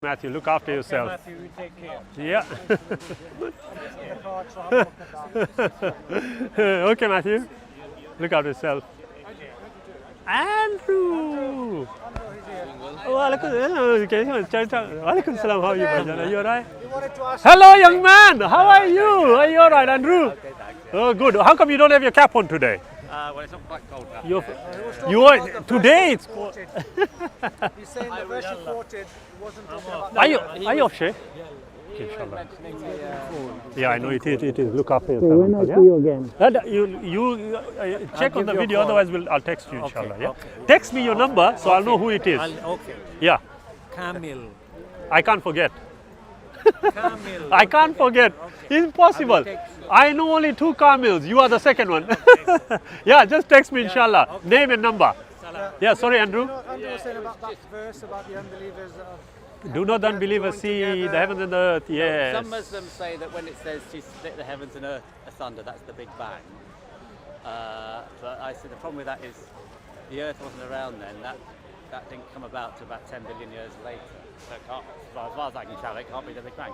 Matthew, look after yourself. Matthew, you take care. Yeah. The card, so have a look at that. Okay, Matthew. Look after yourself. Andrew! Walaikum salam. How are you, brother? Are you alright? You wanted to ask Hello, young man. How are you? Are you alright, Andrew? Okay, thanks. Oh, good. How come you don't have your cap on today? Well, it's not quite cold enough. You are today. It's. He's saying the verse you quoted wasn't talking about Are you off, Shay? Inshallah. Yeah, I know it is. It is. Look after yourself. So when I see you again, You check on the give you a video. call. Otherwise, I'll text you. Inshallah. Yeah. okay. Text me your number so I'll know who it is. Okay. Yeah. Camille. I can't forget. Camille. I can't forget. Impossible. I know only 2 Kamils. You are the second one. Yeah, just text me, inshallah. Name and number. Yeah, sorry, Andrew. You know, Andrew was saying about that verse about the unbelievers. Do not unbelievers see the heavens and the earth? Yes. Some Muslims say that when it says she split the heavens and earth asunder, that's the Big Bang. But I said the problem with that is the earth wasn't around then. That didn't come about to about 10 billion years later. So it can't, as far as I can tell, it can't be the Big Bang.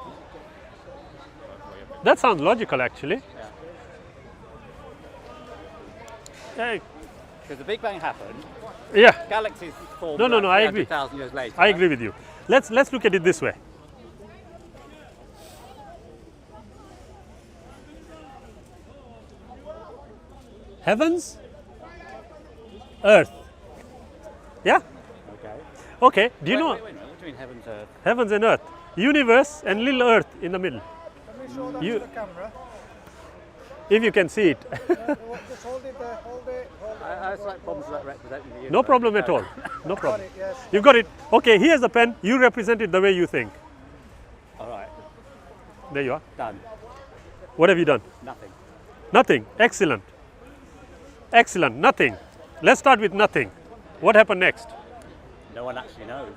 That sounds logical, actually. Yeah. Hey. Because the Big Bang happened, Yeah, galaxies formed No, I agree. 300,000 years later. I agree with you. Let's look at it this way. Heavens, earth. Yeah? Okay. Okay. Do you know Wait, what do you mean heavens, earth? heavens and earth? Universe and little earth in the middle. Can we show that You- to the camera? If you can see it. Just hold it there, hold it. I have slight problems with that representing the universe. No problem at all. No Got problem. it, yes. You've got it. Okay, here's the pen. You represent it the way you think. All right, There you are. done. What have you done? Nothing. Nothing. Excellent. Excellent. Nothing. Let's start with nothing. What happened next? No one actually knows.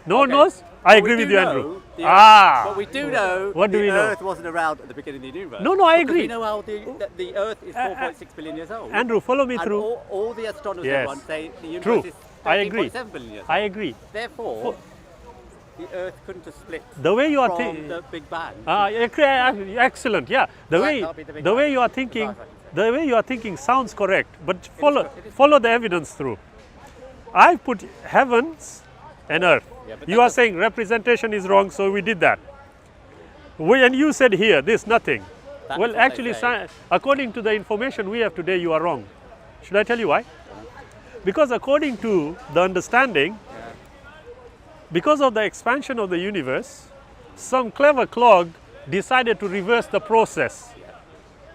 No one Okay. knows? I But agree we with do you, know Andrew. the But we do know What do the we know? Earth wasn't around at the beginning of the universe. No, I Because agree. we know how the Earth is 4.6 billion years old. Andrew, follow me and through. all the astronomers Yes. everyone say the universe True. is I agree. 13.7 billion years I old. agree. Therefore, the Earth couldn't have split The way you are from thinking. the Big Bang. Excellent. Yeah. The That way can't be the Big the Bang. way you are thinking. As far as I can The way you are thinking sounds correct, but It is follow the evidence through. I put heavens and earth. Yeah, but You that are does- saying representation is wrong, so we did that. And you said here this nothing. That Well, is what they actually, say. according to the information we have today, you are wrong. Should I tell you why? Because according to the understanding, because of the expansion of the universe, some clever clog decided to reverse the process.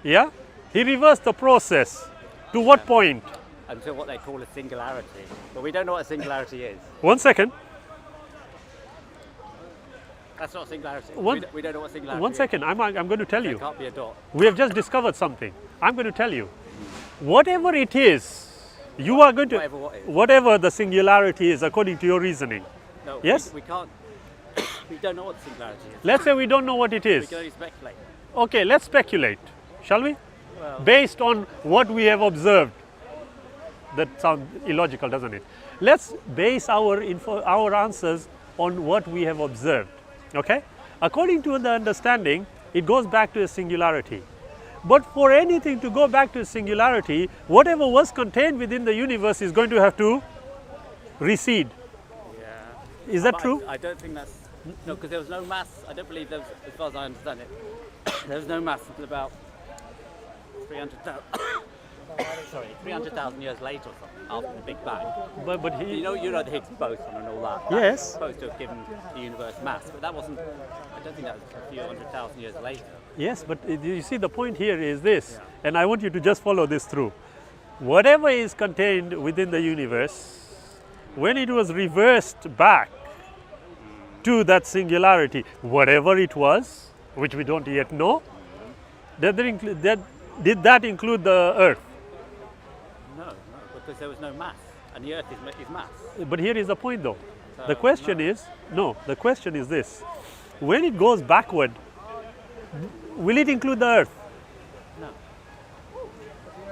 Yeah? He reversed the process. To what point? Until what they call a singularity. But we don't know what a singularity is. 1 second. That's not a singularity. One- We don't know what singularity 1 is. second. I'm going to tell There you. can't be a dot. We have just discovered something. I'm going to tell you. Whatever it is, you are going to. Whatever what is. Whatever the singularity is, according to your reasoning. No, Yes? we can't. We don't know what singularity is. Let's say we don't know what it We is. can only speculate. Okay, let's speculate. Shall we? Well, Based on what we have observed. That sounds illogical, doesn't it? Let's base our answers on what we have observed. Okay? According to the understanding, it goes back to a singularity. But for anything to go back to a singularity, whatever was contained within the universe is going to have to recede. yeah. Is that But true? I don't think that's. No, because there was no mass. I don't believe there was, as far as I understand it, there was no mass until about 300,000. Sorry, 300,000 years later or something, after the Big Bang. But You know the Higgs boson and all that. Yes. That's supposed to have given the universe mass, but that wasn't. I don't think that was a few 100,000 years later. yes, but you see the point here is this, and I want you to just follow this through. Whatever is contained within the universe, when it was reversed back to that singularity, whatever it was, which we don't yet know, did that include the earth? No, because there was no mass, and the Earth is mass. But here is the point though. So, The question is, the question is this. When it goes backward, will it include the earth? No.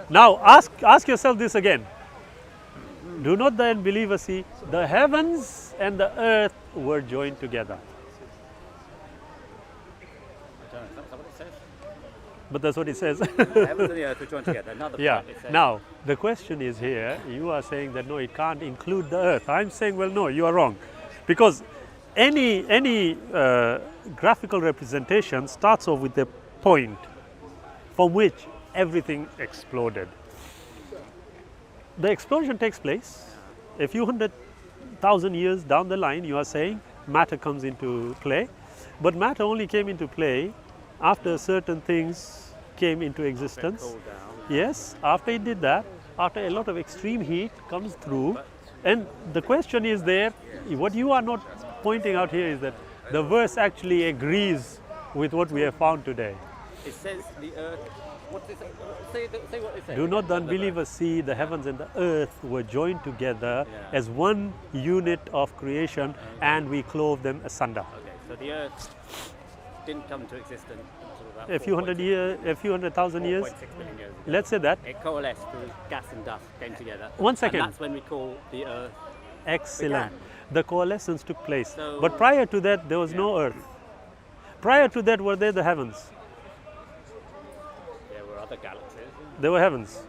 Now ask yourself this again. Do not the unbeliever see the heavens and the earth were joined together. I don't know, is that what it says? But that's what it says. The heavens and the earth were joined together. Another Yeah. point it says. Now, the question is here, you are saying that no, it can't include the earth. I'm saying, well, no, you are wrong. Because any graphical representation starts off with a point from which everything exploded. The explosion takes place a few 100,000 years down the line. You are saying matter comes into play, but matter only came into play after certain things came into existence. Cool down. Yes, after it did that, after a lot of extreme heat comes through, and the question is there, what you are not pointing out here is that the verse actually agrees with what we have found today. It says the earth. What does it say? Say what it says. Do not the unbelievers see the heavens and the earth were joined together Yeah. as one unit of creation, and we clove them asunder. Okay, so the earth didn't come into existence until about A few 100,000 years. 4.6 million years ago. Let's say that. It coalesced through gas and dust came together. One second. And that's when we call the earth. Excellent. began. The coalescence took place. So- But prior to that, there was no earth. Prior to that, were there the heavens? There were other galaxies. There were heavens.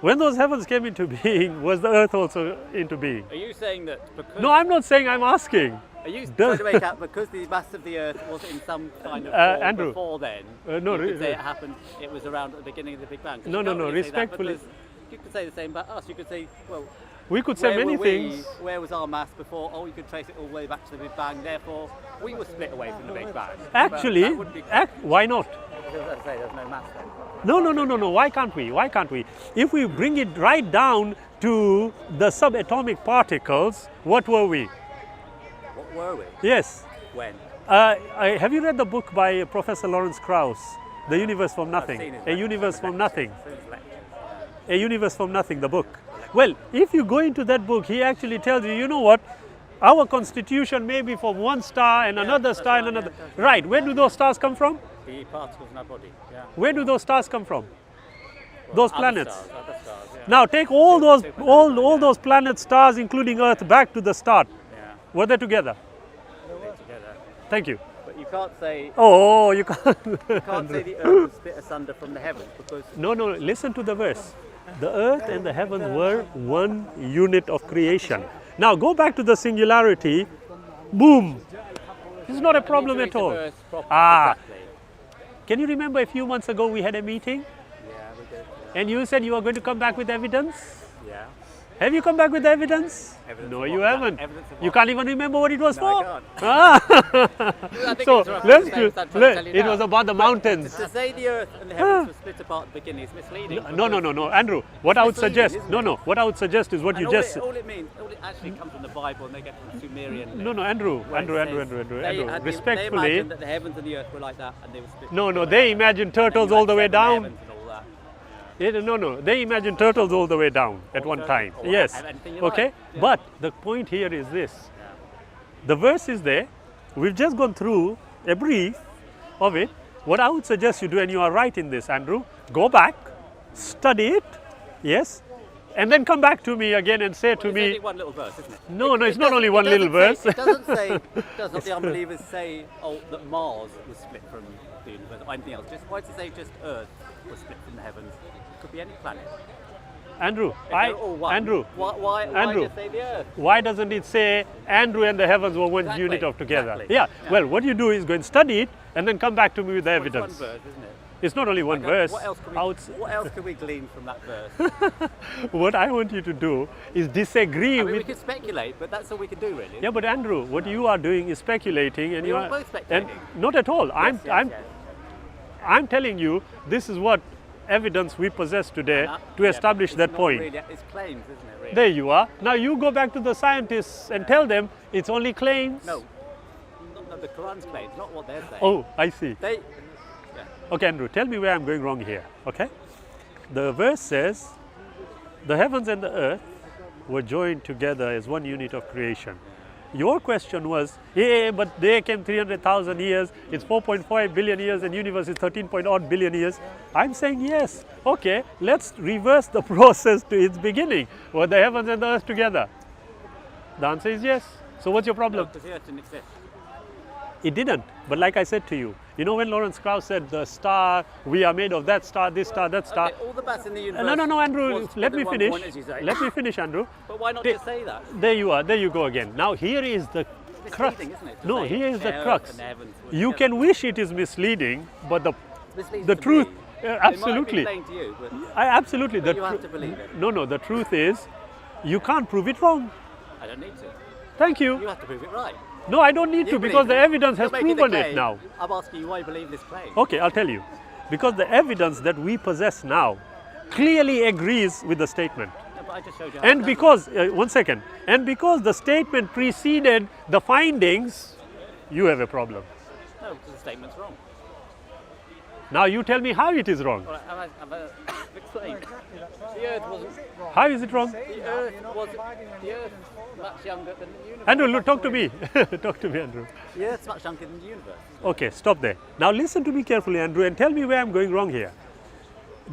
When those heavens came into being, was the earth also into being? Are you saying that because? No, I'm not saying, I'm asking. Are you Does- trying to make out because the mass of the earth was in some kind of form Andrew. before then? No, you could say it happened. It was around at the beginning of the Big Bang. 'Cause No, you no, can't no, really say that respectfully- because You could say the same about us. You could say, well, We could say where many were we? things. Where was our mass before? Oh, you could trace it all the way back to the Big Bang. Therefore, we were split away from the Big Bang. But Actually, that would be, why not? because as I say, there's no mass then. No. Why can't we? Why can't we? If we bring it right down to the subatomic particles, what were we? What were we? Yes. When? Have you read the book by Professor Lawrence Krauss, The Universe from I've Nothing? seen his A lectures, Universe his from lectures, Nothing. seen his lectures. A Universe from Nothing, the book. Well, if you go into that book, he actually tells you, you know what? Our constitution may be from one star and another that's star and right, yeah, another. it does. Right, where do those stars come from? The particles in our body. Yeah. Where do those stars come from? Well, Those other planets. Other stars, yeah. Now take all those Supernova, all those planet stars, including Earth, back to the start. Yeah. Were they together? They're together. Thank you. But you can't say Oh, you can't. the earth was split asunder from the heavens because No, listen to the verse. The earth and the heavens were one unit of creation. Now go back to the singularity. Boom. This is not a problem Read at the all. verse properly. Ah. Exactly. Can you remember a few months ago we had a meeting Yeah, we did. and you said you were going to come back with evidence? Yeah. Have you come back with evidence? Evidence No, of you what? haven't. Evidence of You what? can't even remember what it was No, for. I can't. Ah. I think So it's roughly let's the same do. as I'm trying to tell you It now. was about the mountains. To say the earth and the heavens were split apart at the beginning is misleading. No, Andrew. What I would misleading, suggest. isn't it? What I would suggest is what And you all just. all it means, all it actually comes from the Bible and they get from Sumerian. No, Andrew. where it says they Respectfully. imagined that the heavens and the earth were like that and they were split. No. They imagined turtles You all had the way seven down. heavens and all that. No. They imagined turtles all the way down at one turtles, time. or Yes. anything you Okay. like. Yeah. But the point here is this. Yeah. The verse is there. We've just gone through a brief of it. What I would suggest you do, and you are right in this, Andrew, go back, study it, yes, and then come back to me again and say to It's me, only one little verse, isn't it? no, it's not doesn't- only one little doesn't say- verse. It doesn't say, does not the unbelievers say, oh, that Mars was split from the universe or anything else? Just why does it say just Earth was split from the heavens? It could be any planet. Andrew, If they're all one, Andrew, why Andrew. just say the Earth? why doesn't it say Andrew and the heavens were one Exactly, unit of together? exactly. Yeah. Yeah. Well, what you do is go and study it and then come back to me with the Well, it's evidence. one verse, isn't it? It's not only one Okay, verse. What else, can I we, would s- what else can we glean from that verse? what I want you to do is disagree I mean, we with. could speculate, but that's all we can do, really. Yeah, but Andrew, what you are doing is speculating, and We you are are both and speculating. not at all. Yes, yes. I'm telling you, this is what evidence we possess today to Yeah, establish it's that not point. Really, it's claims, isn't it? Really? There you are. Now you go back to the scientists and tell them it's only claims. No, the Quran's claims, not what they're saying. Oh, I see. They, Okay, Andrew, tell me where I'm going wrong here. Okay? The verse says, the heavens and the earth were joined together as one unit of creation. Your question was, yeah, but they came 300,000 years, it's 4.5 billion years, and universe is 13 point odd billion years. I'm saying yes. Okay, let's reverse the process to its beginning. Were the heavens and the earth together? The answer is yes. So what's your problem? Because the Earth didn't exist. It didn't. But like I said to you, you know when Lawrence Krauss said the star, we are made of that star, this star, that star. Okay, all the mass in the universe. No, Andrew, was let me at one finish. point, as you say. Let me finish, Andrew. But why not They- just say that? There you are, there you go again. Now here is the crux. Misleading, isn't it, to No, say here is the Earth crux. and the heavens were You together? can wish it is misleading, but Misleading the to truth, me. absolutely. It might be plain to you, but Absolutely. you have to believe it. No, the truth is, you can't prove it wrong. I don't need to. Thank You you. have to prove it right. No, I don't need You to believe because the it. evidence has You're making the proven it claim. now. I'm asking you why you believe this claim. Okay, I'll tell you. Because the evidence that we possess now clearly agrees with the statement. No, but I just showed you how And it because, one second, and because the statement preceded the findings, you have a problem. doesn't. No, because the statement's wrong. Now you tell me how it is wrong. All right, have I explained? The Earth wasn't. How is it wrong? The Earth wasn't. The Earth much younger than the universe. Andrew, look, talk to me. Talk to me, Andrew. The Earth's much younger than the universe. Okay, stop there. Now listen to me carefully, Andrew, and tell me where I'm going wrong here.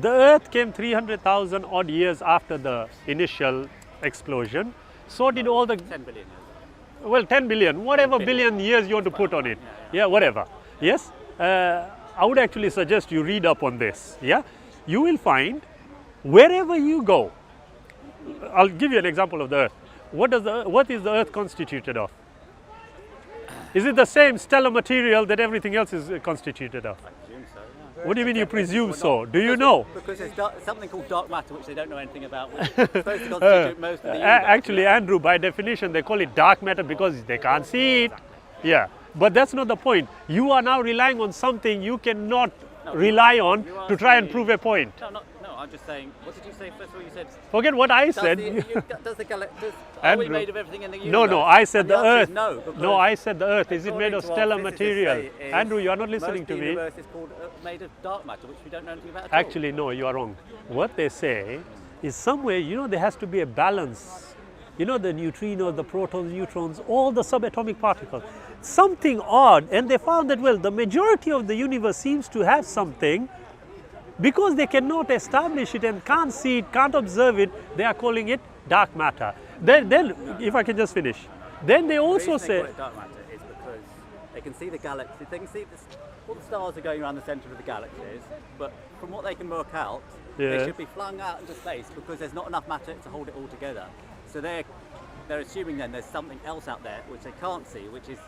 The Earth came 300,000 odd years after the initial explosion. So did all the 10 billion years. well, 10 billion, whatever 10 billion years you want to put on it. Yeah, Yeah, whatever. Yes? I would actually suggest you read up on this. Yeah? You will find wherever you go, I'll give you an example of the Earth. What is the Earth constituted of? Is it the same stellar material that everything else is constituted of? I presume so, yeah. What do you mean you presume We're so? not- Do you because- know? Because there's something called dark matter, which they don't know anything about, which is supposed to constitute most of the universe. Actually, Andrew, by definition, they call it dark matter because they can't see it. Yeah, but that's not the point. You are now relying on something you cannot rely on you are to try and saying- prove a point. No, I'm just saying, what did you say first of all? You said, Forget what I does said. the Galactic, are Andrew. we made of everything in the universe? No, I said And the answer is Earth. No, because No, I said the Earth. Is it made according of to what stellar physicists material? say is Andrew, you are not most listening of to the me. universe is called made of dark matter, which we don't know anything about at all. Actually, no, you are wrong. What they say is somewhere, there has to be a balance. The neutrinos, the protons, neutrons, all the subatomic particles. Something odd, and they found that, well, the majority of the universe seems to have something. Because they cannot establish it and can't see it, can't observe it, they are calling it dark matter. Then if I can just finish, then they The also reason they say, call it dark matter is because they can see the galaxy, they can see all the stars are going around the centre of the galaxies, but from what they can work out, Yeah. they should be flung out into space because there's not enough matter to hold it all together. So they're assuming then there's something else out there which they can't see, which is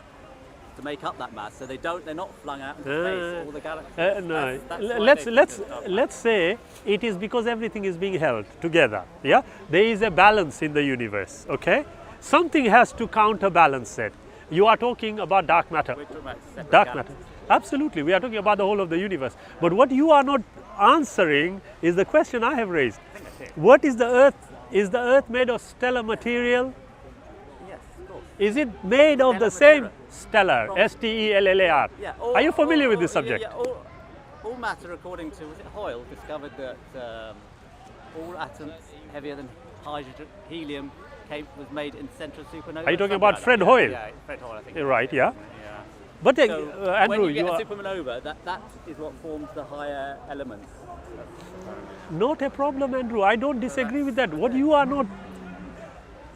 to make up that mass. So they're not flung out into space, all the galaxies. no. That's why Let's they let's think it's dark matter. let's say it is because everything is being held together. Yeah, there is a balance in the universe. Okay, something has to counterbalance it. You are talking about dark matter. We're talking about separate Dark galaxies. matter. Absolutely, we are talking about the whole of the universe. But what you are not answering is the question I have raised. What is the Earth? Is the Earth made of stellar material? Yes, of course. Is it made of the Stellar same material. stellar? STELLAR. Yeah, Are you familiar with this subject? Yeah, all matter, according to, was it Hoyle, discovered that all atoms heavier than hydrogen, helium, was made in central supernova. Are you talking something about like Fred that. Hoyle? Yeah, Fred Hoyle, I think. Right. Yeah. Yeah. But So Andrew, when you get you a are supernova, that is what forms the higher elements. not a problem, Andrew. I don't disagree with that. What you are not,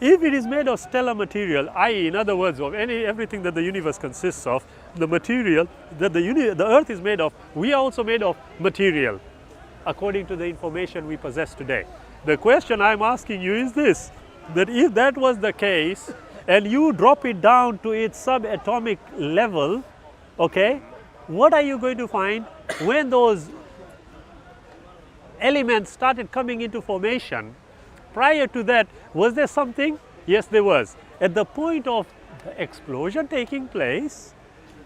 if it is made of stellar material, i.e., in other words, of everything that the universe consists of, the material that the Earth is made of, we are also made of material, according to the information we possess today. The question I'm asking you is this: that if that was the case, and you drop it down to its subatomic level, okay, what are you going to find when those elements started coming into formation? Prior to that, was there something? Yes, there was. At the point of the explosion taking place,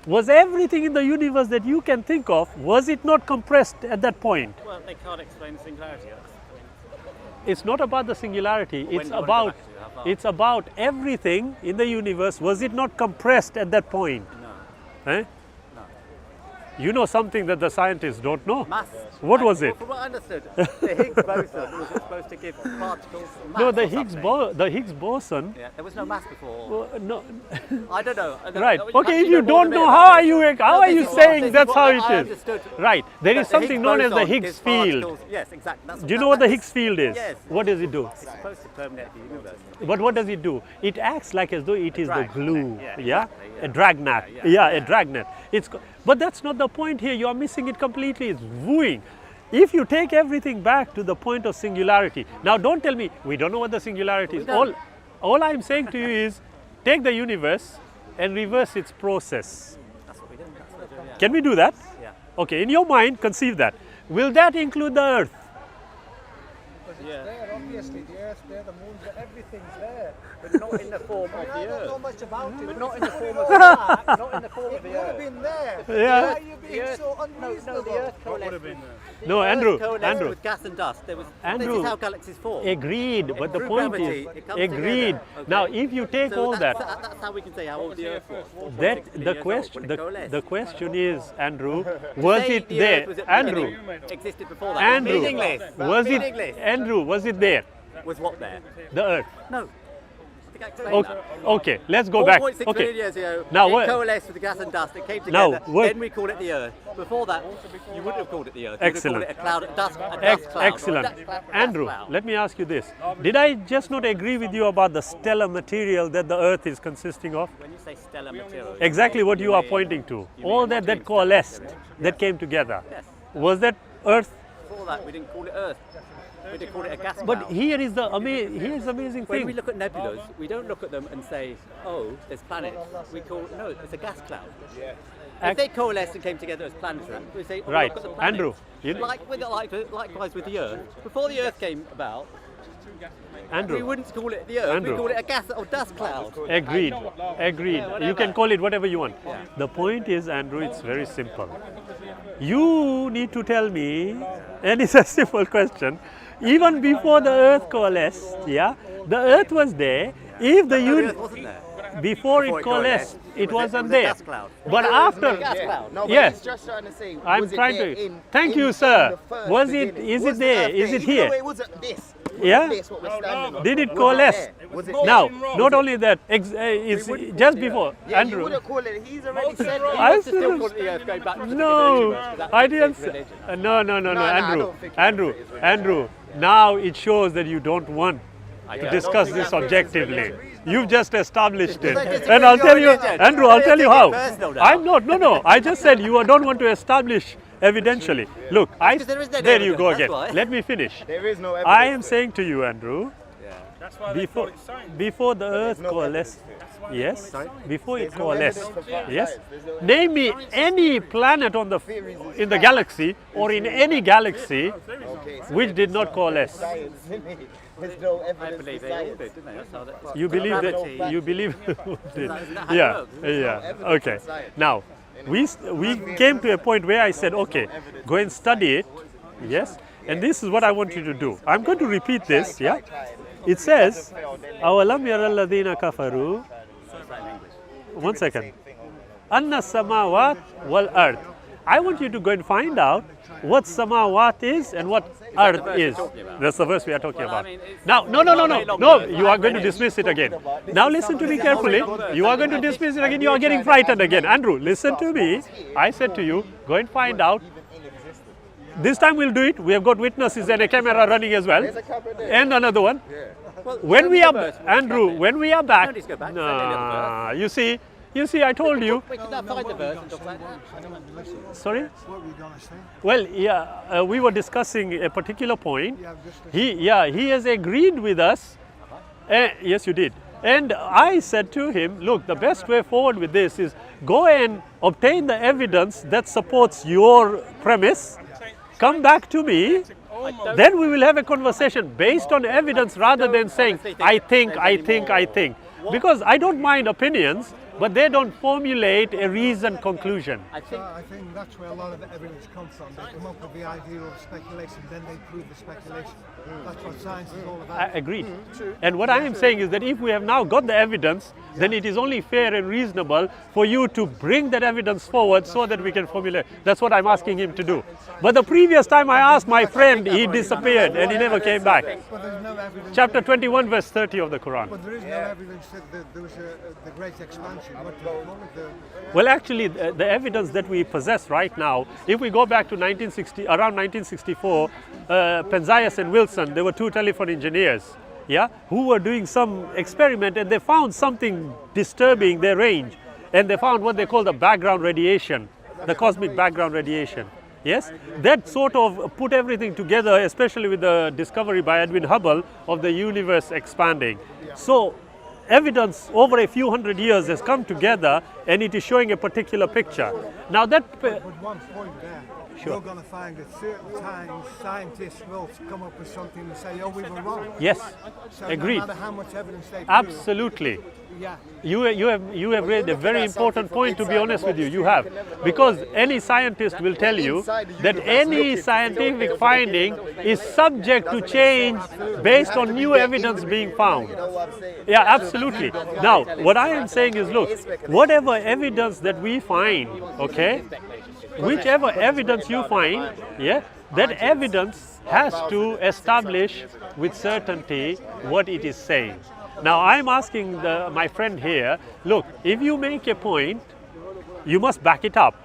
was everything in the universe that you can think of, was it not compressed at that point? Well, they can't explain the singularity. It's not about the singularity, When do it's you wanna go about back to? How far? it's about everything in the universe. Was it not compressed at that point? No. Eh? No. You know something that the scientists don't know. Mass. What was it? From what I understood, the Higgs boson was supposed to give particles mass. No, the or Higgs something. the Higgs boson. Yeah, there was no mass before. No, I don't know. right. You Okay, if actually you know more don't than know, me how about are it. you No, this is saying this is that's what how I it is? understood. Right. There is That the something Higgs known as the boson Higgs gives field. particles- Yes, exactly. That's Do you know what the Higgs field is? Yes. What does it do? It's supposed to permeate the universe. But what does it do? It acts like as though it is the drag glue. net, yeah, Yeah, exactly, yeah. a dragnet. Yeah, Yeah, yeah. a dragnet. But that's not the point here. You are missing it completely. It's wooing. If you take everything back to the point of singularity, now don't tell me we don't know what the singularity is. don't. All I'm saying to you is take the universe and reverse its process. That's what we do. That's what we do. Yeah. Can we do that? Yeah. Okay, in your mind, conceive that. Will that include the earth? Because it's there, obviously. The Earth's there, the moon's there, everything's there. But not in the form of I the don't know Earth. much about it. But but not in if the you form put of it back, Not in the form it of the would have Earth. been there. Yeah. Why are you being The Earth- so No, unreasonable? the Earth coalesced. No, Andrew. Coalesced Andrew. with gas and dust. This Andrew. is how galaxies form. Agreed, but the Through point gravity, is, it comes agreed. together, okay? Now, if you take So all that, that's how we can say how old the Earth was. that 60 the years old question, when it coalesced. the question is, Andrew, was Say it the Earth there? was at the Andrew, beginning, existed before that. Andrew, Meaningless. was it? Meaningless. Andrew, was it there? Was what there? The Earth. No. I think I explained Okay, that. okay. Let's go back. 4.6 Okay. million years ago, Now it what- coalesced with the gas and dust. It came Now, together. what- Then we call it the Earth. Before that, you wouldn't have called it the Earth. Excellent. You would have called it a cloud, a dust cloud. Excellent. Andrew, let me ask you this. Did I just not agree with you about the stellar material that the Earth is consisting of? When you say stellar material, Exactly what you are mean- pointing to. you All mean that between coalesced, that came together. Yes. Was that Earth? Before that, we didn't call it Earth. We didn't call it a gas cloud. But here's the amazing When we thing. look at nebulas, we don't look at them and say, oh, there's planets. We call, no, it's a gas cloud. If they coalesced and came together as planets, we say, oh, Right. look at the planets. Andrew, you- Likewise with the Earth. Before the Earth came about, we Andrew, wouldn't call it the Earth, Andrew. we call it a gas or dust cloud. agreed. Agreed. Yeah, You whatever. can call it whatever you want. Yeah. The point is, Andrew, it's very simple. You need to tell me, and it's a simple question. Even before the Earth coalesced, yeah, the Earth was there. If the No, the universe Earth wasn't there. before it Before it coalesced, coalesced, it it was wasn't a there. gas cloud. But Gas after, cloud. No, but Yes. he's just trying to say. I'm was it trying there to. in- Thank in- you, in sir. the first Was it? beginning? Is Was it the there? Earth Is there? it Even though here? it wasn't this. Yeah? This what we're standing on. Did it Was coalesce? there? Was it Now, there? not only that, it's just before Yeah, you Andrew. wouldn't call it. He's already said that. I Just still still- call it the Earth going back to the beginning No, universe, 'cause that's I the didn't. religion. No, I Andrew, don't think Andrew, it's religion. Andrew. Now it shows that you don't want to don't discuss think this that makes it objectively. You've just established it, I disagree and I'll with tell your you, religion? Andrew. Why I'll do tell you you take how. it personal now? I'm not. No. I just said you don't want to establish evidentially. Look, because there is no there you evidence, go that's again. why. Let me finish. There is no evidence. I am saying to you, Andrew, That's why they call before it science. before the Earth no coalesced, yes, before it There's no coalesced, evidence for yes. science. There's no Name me any planet on the in the galaxy or in any galaxy Okay, so which did not coalesce. science. There's no I evidence believe for they all science. did, didn't they? That's how that. You believe that? Gravity. You believe? Isn't that how it Yeah, works? yeah. Okay. Now, we came to a point where I said, okay, go and study it. Yes. And this is what I want you to do. I'm going to repeat this. Yeah. It says, "Awalam yara alladhina kafaru." One second. Anna samawat wal earth. I want you to go and find out what samawat is and what earth verse you're is. talking about? That's the verse we are talking Well, I about. mean, it's Now, no, not a very long no. verse. You are going to dismiss it again. Now listen to me carefully. You are going to dismiss it again. You are getting frightened again. Andrew, listen to me. I said to you, go and find out. This time we'll do it. We have got witnesses and a camera running as well. There's a camera there. And another one. Well, When send we me are, the verse, we'll Andrew, discuss it. when we are back, Don't just go back, send me the other nah, you see, I told you. We can now find the verse and talk about that. Sorry. What were you going to say? Well, yeah, we were discussing a particular point. Yeah, just He has agreed with us. Yes, you did. And I said to him, look, the best way forward with this is go and obtain the evidence that supports your premise. Come back to me. Then we will have a conversation based on evidence rather than saying, I think. Because I don't mind opinions, but they don't formulate a reasoned conclusion. I think I think that's where a lot of the evidence comes from. They come up with the idea of speculation, then they prove the speculation. That's what science is all about. Agreed. And what I am saying is that if we have now got the evidence, then it is only fair and reasonable for you to bring that evidence forward so that we can formulate. That's what I'm asking him to do. But the previous time I asked my friend, he disappeared and he never came back. But there's no evidence. Chapter 21, verse 30 of the Quran. But there is no evidence that there was the great expansion. What do you call it? Well, actually, the evidence that we possess right now, if we go back to around 1964, Penzias and Wilson, they were two telephone engineers, yeah, who were doing some experiment, and they found something disturbing their range, and they found what they call the background radiation, the cosmic background radiation. Yes, that sort of put everything together, especially with the discovery by Edwin Hubble of the universe expanding. So evidence over a few hundred years has come together, and it is showing a particular picture. Now that But one point there, Sure. you're going to find that certain times scientists will come up with something and say, oh, we were wrong. yes, So agreed. no matter how much evidence they Absolutely. yeah. You have raised a very important point, to be honest with you. You have. Because any scientist will tell you that any scientific finding is subject to change based on new evidence being found. Yeah, absolutely. Now, what I am saying is, look, whatever evidence that we find, okay, whichever evidence you find, yeah, that evidence has to establish with certainty what it is saying. Now, I'm asking my friend here, look, if you make a point, you must back it up.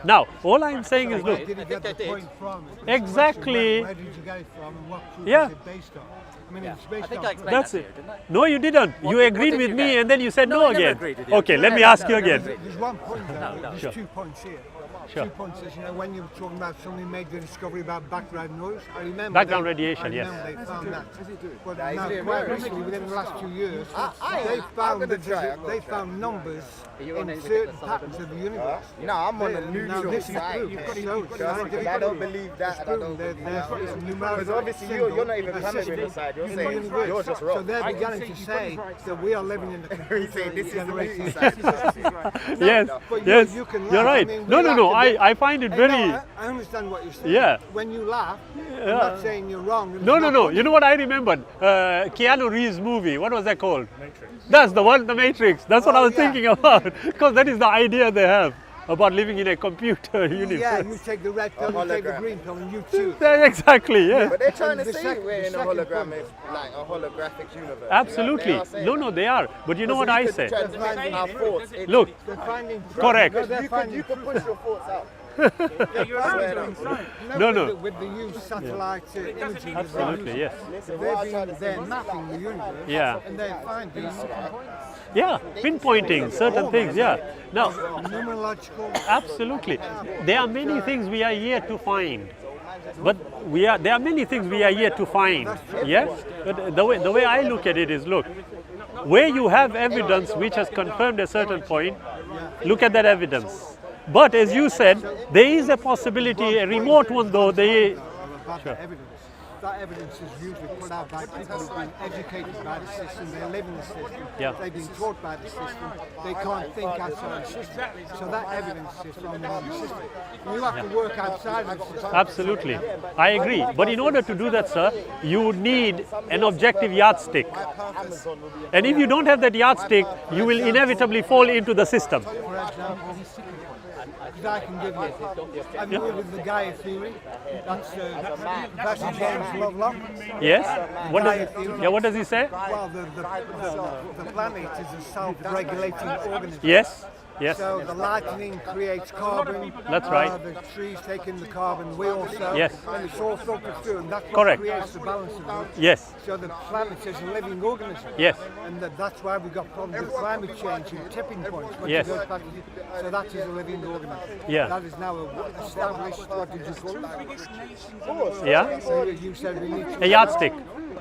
Now, all I'm saying is, Where look, did you get the point from? Exactly. Where did you get it from and what proof Yeah. is it based on? I mean, it's I based think on I explained that's that it. to you, didn't I? No, you didn't. You agreed did with you me get? and then you said No, no I never again. agreed with you. Okay, let me ask you again. There's one point there. There's Sure. 2 points here. Sure. 2 points is, you know, when you were talking about somebody made the discovery about background noise, I remember Background they, radiation, I yes. remember they found that. But he's now, doing quite very recently, within the last 2 years, I'm found gonna that try, there's- I'm gonna they try. found numbers you on in any certain particular patterns of the universe. No, I'm on the Now neutral this is side. proof. man. You've got to Trust show me, 'cause I don't believe that. and I don't believe that. Because obviously you're not even coming with the side. You're in the saying universe. you're just So wrong. they're beginning to say that we are living in the He's saying this is the generation. movie side. Yes, But yes, you can you're laugh. I right. mean, we No, no, laugh no, a bit. I find it Hey, very... no, I understand what you're saying. Yeah. When you laugh, I'm not saying you're wrong. It's No, no, not no. funny. You know what I remembered? Keanu Reeves movie. What was that called? Matrix. That's the one, The Matrix. That's what I Oh, was yeah. thinking about. Because that is the idea they have about living in a computer universe. Yeah, you take the red pill, you take the hologram. green pill, and you choose. Yeah, exactly, yes. But they're trying to The say second- we're in a the second hologram, point. like a holographic universe. Absolutely. They are saying No, that. no, they are. But you know what Because I you say? could transmit our thoughts into- Look, They're finding Correct. No, they're you finding could push your thoughts out. No. With the used satellite imaging. absolutely, yes. They're mapping the universe. Yeah. And they're finding Yeah, pinpointing certain things, yeah. Now, numerological. absolutely. There are many things we are yet to find. But there are many things we are yet to find. Yeah? But the way I look at it is, look, where you have evidence which has confirmed a certain point, look at that evidence. But as you said, there is a possibility, a remote one though, About the evidence. That evidence is usually put out by people who've been educated by the system, they live in the system, Yeah. they've been taught by the system, they can't think outside the system. So that evidence is from the system. You have to work outside of the system. Absolutely. I agree. But in order to do that, sir, you would need an objective yardstick. And if you don't have that yardstick, you will inevitably fall into the system. For example, because I can give you, I'm with the Gaia theory, that's Professor James Lovelock. Yes? What does he say? Well, the planet is a self-regulating organism. Yes? Yes. So the lightning creates carbon. That's right. The trees take in the carbon. We also. Yes. And it's all filtered through, and that's what Correct. creates the balance of it. Yes. So the planet is a living organism. Yes. And that's why we've got problems with climate change and tipping points. When Yes. it goes back to- so that is a living organism. Yeah. That is now established. What did you call it? Yeah? So you said we need to. A yardstick.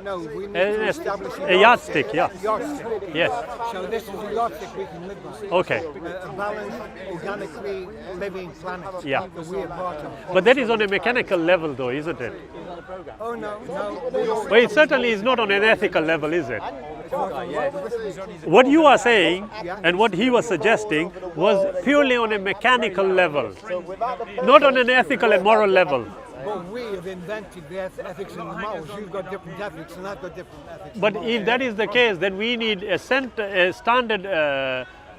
No, we need to establish A yardstick, yeah. Yardstick. Yes. So this is a yardstick we can live by. Okay. A balanced, organically living planet Yeah. that we are part of. But that is on a mechanical level though, isn't it? Oh no, we all, Well, it certainly is not on an ethical level, is it? What you are saying and what he was suggesting was purely on a mechanical level, not on an ethical and moral level. But we have invented the ethics and the morals. You've got different ethics, and I've got different ethics. But if that is the case, then we need a standard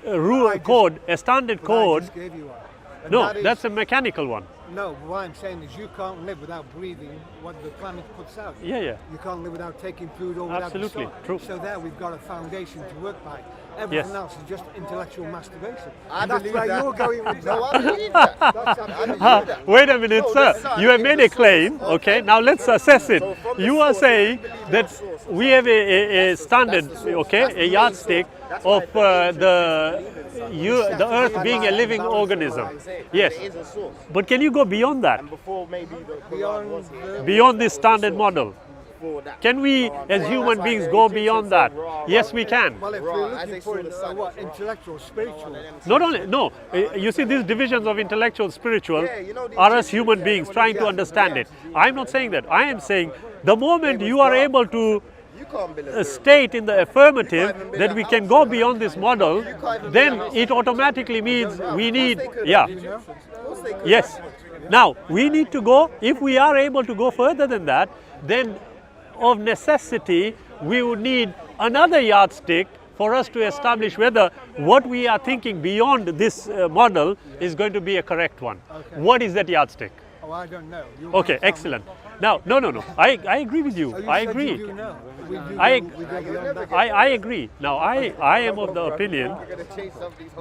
rule code, a standard I code. just gave you one. And No, that is- that's a mechanical one. No, what I'm saying is you can't live without breathing what the planet puts out. Yeah, yeah. You can't live without taking food or without the Absolutely, sun. true. So there we've got a foundation to work by. Everything Yes. else is just intellectual masturbation. I And that's believe where that. you're going with No, that. I believe that. That's absolutely I believe that. Wait a minute, No, sir. that's You have not- made a it's the claim. source. Okay, now let's assess it. So from the You are source, saying we believe that in the source. we have a standard, That's the source. okay, That's the a main yardstick source. That's of why the Earth being a living organism. Yes, There is a source. but can you go beyond that? And before maybe the Quran beyond was the- Beyond this standard model? for that. Can we, as human beings, go beyond that? Yes, we can. Well, if Raw, we're as looking they for saw the sun, what it's raw. intellectual, spiritual, Not only, no, you see these divisions of intellectual, spiritual Yeah, you know the are us Egyptians, human yeah, beings when trying they to got understand the it. I'm not saying that. I am saying the moment you are able to You can't believe state in the affirmative that we can go beyond this model, then it automatically means we need, yeah, yes. Now, we need to go, if we are able to go further than that, then of necessity, we would need another yardstick for us to establish whether what we are thinking beyond this model is going to be a correct one. What is that yardstick? oh, I don't know. You Okay, might tell me. excellent. Now, no. I agree with you. Oh, you I said agree. You do know. We do I- we go beyond that. I agree. Now, I am of the opinion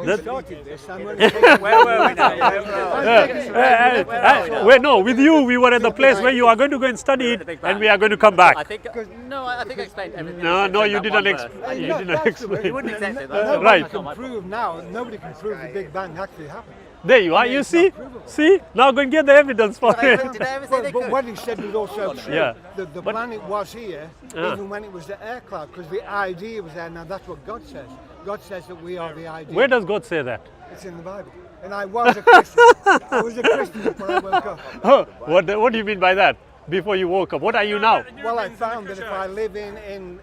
that Started this, I'm going to take Where were we now? well, no, with you, we were at the place where you are going to go and study it, and we are going to come I back. think I think I explained everything. No, except no, that you one didn't. verse. You No, didn't that's the way- explain. You wouldn't accept it. Nobody Right. can prove now. Nobody can prove the Big Bang actually happened. There you are. You see, now go and get the evidence for Did I it. ever- did I ever say they But could? what he said was also true. Yeah. The But- planet was here Ah. even when it was the air cloud, because the idea was there. Now that's what God says. God says that we are the idea. Where does God say that? It's in the Bible. And I was a Christian. I was a Christian before I woke up. Oh, what do you mean by that? Before you woke up, what are you now? Well, I found that if I live in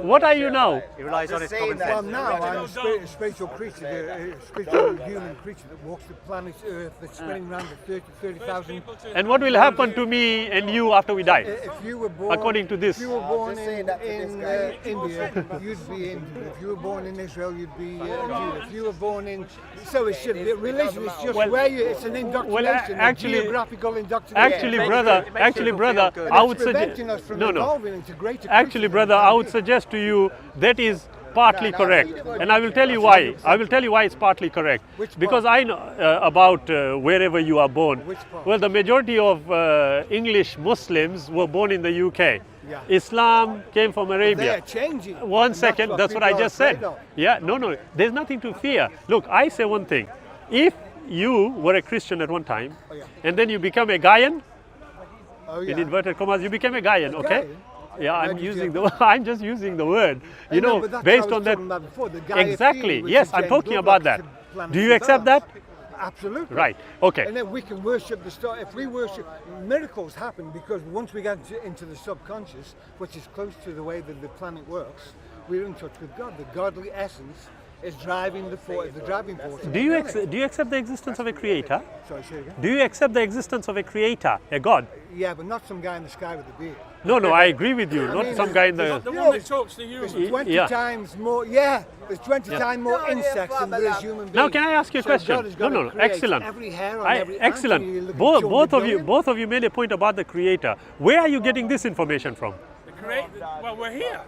What are you now? He relies on his saying common that. well, sense. now I'm a spiritual creature, a spiritual human creature that walks the planet Earth, that's spinning around at 30,000. And what will happen to me and you after we die? If you were born, According to this. if you were born just saying in, that to this guy. India, you'd be Indian. If you were born in Israel, you'd be Jew. If you were born in, so it should be. Religion is just Well- where you. It's an indoctrination, actually- a geographical indoctrination. Actually, makes brother, people- it makes actually, people brother, feel good. I It's would suggest. preventing us from No. evolving into greater Actually, creatures brother, than I would we are. suggest to you that is partly correct, and I will tell you why. I will tell you why it's partly correct. Which part? Because I know about wherever you are born. Which part? Well, the majority of English Muslims were born in the UK. Yeah. Islam came from They're Arabia. changing. One And second, that's what I people are just said. afraid of. Yeah, no, there's nothing to fear. Look, I say one thing. If you were a Christian at one time, Oh, yeah. and then you become a Gaian, Oh, in yeah. inverted commas, you became a Gaian, okay? Gaian? Yeah, Where I'm did you using get the. I'm just using the word. I You know, know, but that's based what I on was that. talking about before, the Gaia Exactly. theory, which Yes, is I'm James talking about that. Lovelock's The Planet Do you of accept Earth. that? Absolutely. Right. Okay. And then we can worship the star. If we worship, miracles happen because once we get into the subconscious, which is close to the way that the planet works, we're in touch with God. The godly essence is driving the driving force. of Do the you planet. do you accept the existence of a creator? Sorry, say again. Do you accept the existence of a creator, a god? Yeah, but not some guy in the sky with a beard. No, I agree with you. Not mean, some guy in The the. one that talks to you. There's 20 yeah. times more. Yeah, there's 20 times more insects than there is human beings. Now, can I ask you a So question? God has got to No, create excellent. Every hair on every Excellent. ant, and you're looking Both, at both of you, 200 both of you made a point about the creator. Where are you getting this information from? Well, we're here.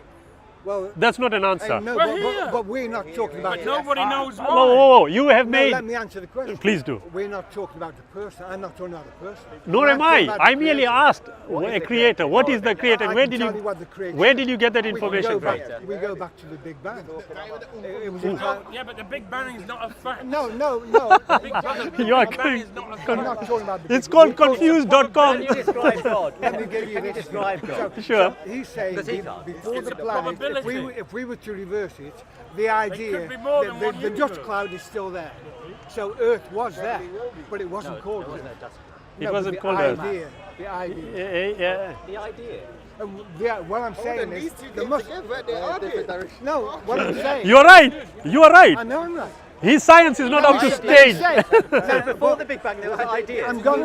Well, That's not an answer. no, We're here. but we're not talking about. But nobody knows why. Whoa, you have No, made. let me answer the question. Please do. We're not talking about the person. I'm not talking about the person. Nor We're am talking I. about the I merely creator. asked What is a the creator. What is the creator? I And where can did tell you? you what the creator Where is. did you get that We can information go from? back- We go back to the Big Bang. It was in Yeah, but the Big Bang is not a fact. No. Big Bang, You are Big Bang is going. not a I'm fact. not talking about the It's Big called Bang. confused.com. Describe God. Let me give you this. Describe God. Sure. He's saying Does he not? before It's the a planet, probability. if we were to reverse it, the idea could be more that than the one dust universe. cloud is still there. So Earth was there, but it wasn't called Earth. It No, but wasn't the called Earth. idea, The idea. The idea. And what I'm saying is, These two there came must. together, they argued. No, what I'm saying. You are right. You are right. I know I'm right. His science is not up to stage. Before the Big Bang, there was an idea. I'm going.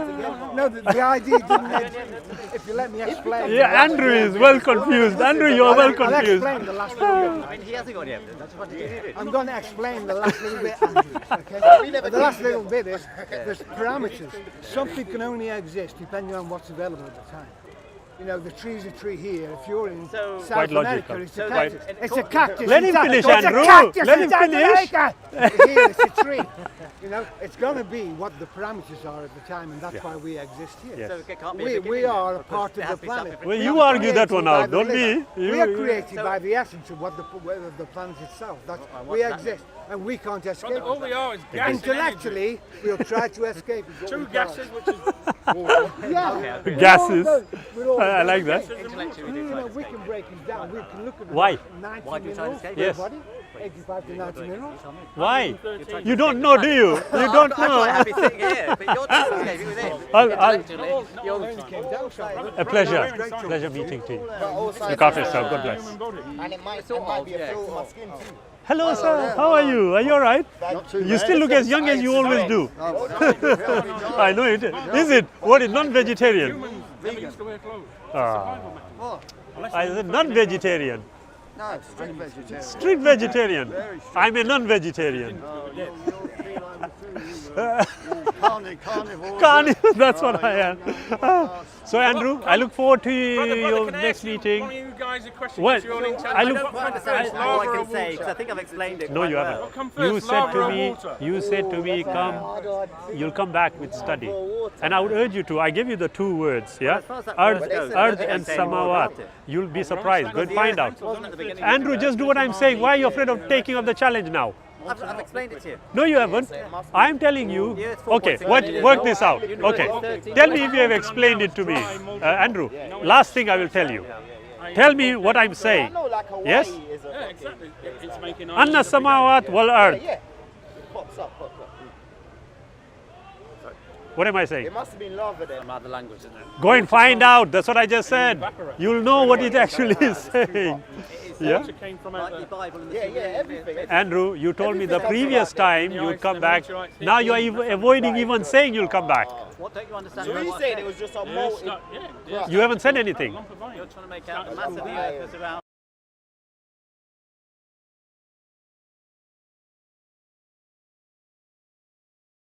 No, the idea didn't. If you let me explain. Yeah, Andrew is well confused. Andrew, you're well I'll confused. explain the last little bit. I mean, he hasn't got any evidence. I just wanted to hear it. I'm going to explain the last little bit, Andrew. Okay? The last little bit is there's parameters. Something can only exist depending on what's available at the time. You know, the tree's a tree here. If you're in So- South Quite America, logical. it's a Quite- cactus. It's a cactus. Let in him South- finish, it's a Andrew. cactus Let in him South finish. America. Here, it's a tree. You know, it's going to be what the parameters are at the time, and that's why we exist here. Yes. So it can't be a We beginning are a then, part because of there the has to be planet. something Well, for- you We are argue that created one by out, the don't living. me? We are You- created So- by the essence of what the planet itself. That's we what's that exist, and we can't escape. All we are is gas and Intellectually, we'll try to escape it. but energy. we Two can't. gases, which is Yeah. Gases. We're all I like the that. same. Intellectually, we do You try know, to we escape. can break it down. We can look at Why? about 90 Why do you try to minerals escape? in Yes. the body, 85 to 90 minerals. Why? You don't know, do you? You don't I'm quite know. happy sitting here, but you're trying to escape it with him. I'll- Intellectually, you're Only came down sharp. A pleasure. Pleasure meeting to you. Look after yourself. God bless. And it might be a flaw in my skin too. Hello, sir. How are you? Are you all right? You still look as young as you always do. I know it. Is it? What is non-vegetarian? never used to wear clothes. Ah. What? I said non-vegetarian. No, strict vegetarian. Strict vegetarian. I'm a non-vegetarian. Carnivore. That's what I am. So, Andrew, I look forward to Brother, your can I next ask you meeting. one of you guys a question? Well, You're in I I look- don't understand Lava all I or can say, water? because I think I've explained it No, quite you well. haven't. come You first, said lava to or me, water? you said to me, come, you'll come back with study. And I would urge you to. I gave you the two words, yeah? as far as that Earth, verse goes, earth I don't and say any more samawat. about it. You'll be surprised. Go and find out. Wasn't at the beginning. Andrew, just do what I'm saying. Why are you afraid of taking up the challenge now? I've explained it to you. No, you haven't. I'm telling you. Yeah, it's Okay, 4.6 what, million. work this out. Okay, 13. tell me if you have explained it to me. Andrew, last thing I will tell you. Tell me what I'm saying. No, like Hawaii Yes? is a Yeah, exactly. It's making Anna samawat wal earth. yeah. It pops up. What am I saying? It must have been lava then. Some other language, isn't it? Go and find out. That's what I just said. You'll know what it actually is saying. Yeah? Water came from out Like the there. Bible and the Yeah, Singularity. everything. Andrew, you told me the Everything previous comes time Yeah, you'd it's come the back. meteorite thing. Now you are avoiding even saying you'll come back. What don't you understand So about you what saying I'm it was just a Yeah, molten. yeah. You haven't said anything. Lump of iron. You're trying to make out the mass of the earth was around